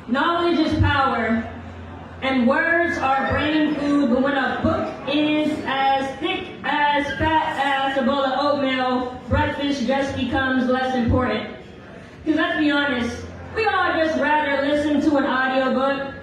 Knowledge is power, and words are brain food, but when a book is as thick as fat as a bowl of oatmeal, breakfast just becomes less important. Because let's be honest, we all just rather listen to an audiobook.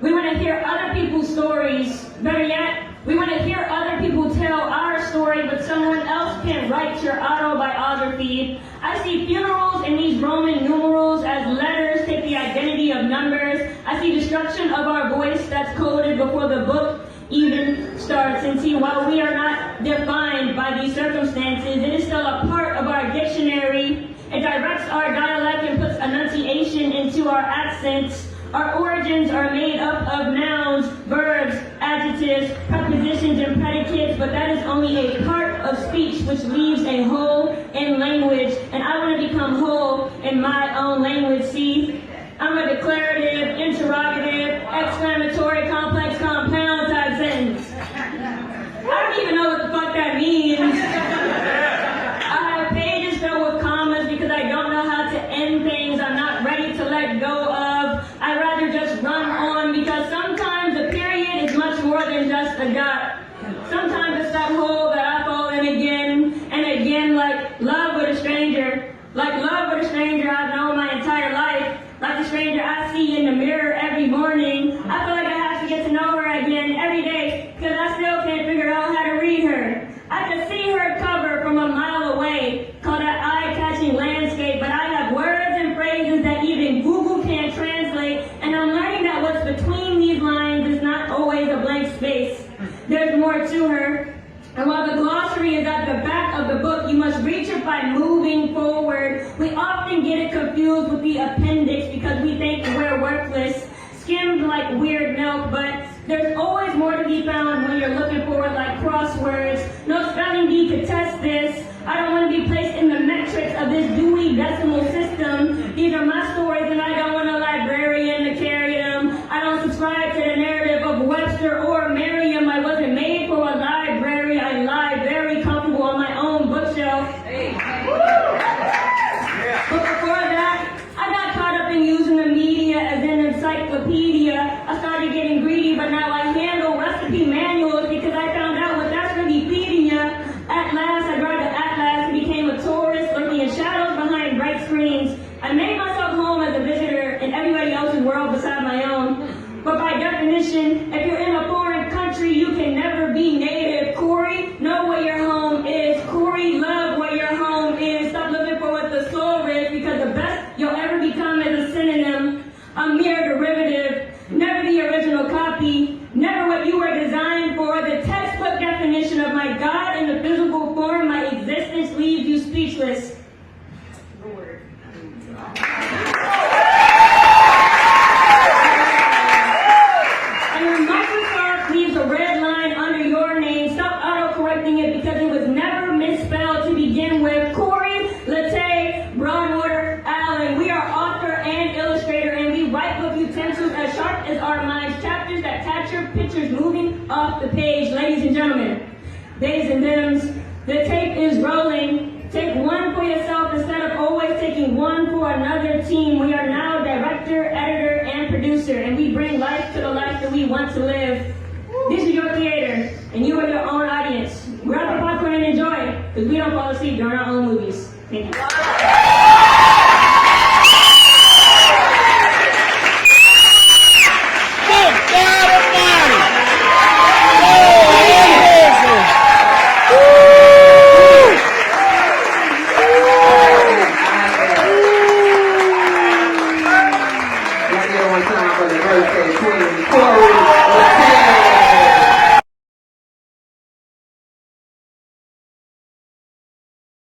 We want to hear other people's stories. Better yet, we want to hear other people tell our story, but someone else can write your autobiography. I see funerals in these Roman numerals as letters take the identity of numbers. I see destruction of our voice that's coded before the book even starts. And see, while we are not defined by these circumstances, it is still a part of our dictionary. It directs our dialect and puts enunciation into our accents. Our origins are made up of nouns, verbs, adjectives, prepositions, and predicates, but that is only a part of speech which leaves a hole in language. And I want to become whole in my own language. See, I'm a declarative, interrogative, exclamatory, complex, compound type sentence. I don't even know what the fuck that means. I have pages filled with commas because I don't know how to end things I'm not ready to let go of. I'd rather just run on because sometimes a period is much more than just a dot. Sometimes it's that hole that I fall in again and again, like love with a stranger. Like love with a stranger I've known my entire life. Like the stranger I see in the mirror every morning. I feel like I have to get to know her again every day because I still can't figure out how to read her. I can see her cover from a mile away, called that eye-catching landscape, but I have words and phrases that even Google can't translate, and I'm learning that what's between these lines is not always a blank space. There's more to her. And while the glossary is at the back of the book, you must reach it by moving forward. We often get it confused with the appendix because we think we're worthless, skimmed like weird milk, but there's always more to be found when you're looking for it like crosswords. No spelling bee could test this. I don't want to be placed in the metrics of this Dewey Decimal System. These are my stories and I don't want a librarian to carry them. I don't subscribe to the narrative of Webster or Merriam. I wasn't made for a library. I lie very comfortable on my own bookshelf. Hey. But before that, I got caught up in using the media as an encyclopedia. I started getting greedy, but now I handle recipe manuals because I found out what that's really feeding you. At last, I grabbed an atlas and became a tourist looking in shadows behind bright screens. I made myself home as a visitor in everybody else's world beside my own. But by definition, if you're in a foreign country, you can never be native. Korie, know what your home is. Korie, love what your home is. Stop looking for what the soul is because the best you'll ever become is a synonym, a mere derivative, never the original copy, never what you were designed for. The textbook definition of my God in the physical form, my existence leaves you speechless. And when Microsoft leaves a red line under your name, stop auto-correcting it because it was never misspelled to begin with. Korie, Latte, Broadwater, Allen. We are author and illustrator, and we write with utensils as sharp as our minds, chapters that capture pictures moving off the page. Ladies and gentlemen, days and dims, the tape is rolling. Take one for yourself instead of always taking one for another team. We are now director, editor, and producer, and we bring life to the life that we want to live. This is your theater, and you are your own audience. Grab a popcorn and enjoy, because we don't fall asleep during our own movies. Thank you.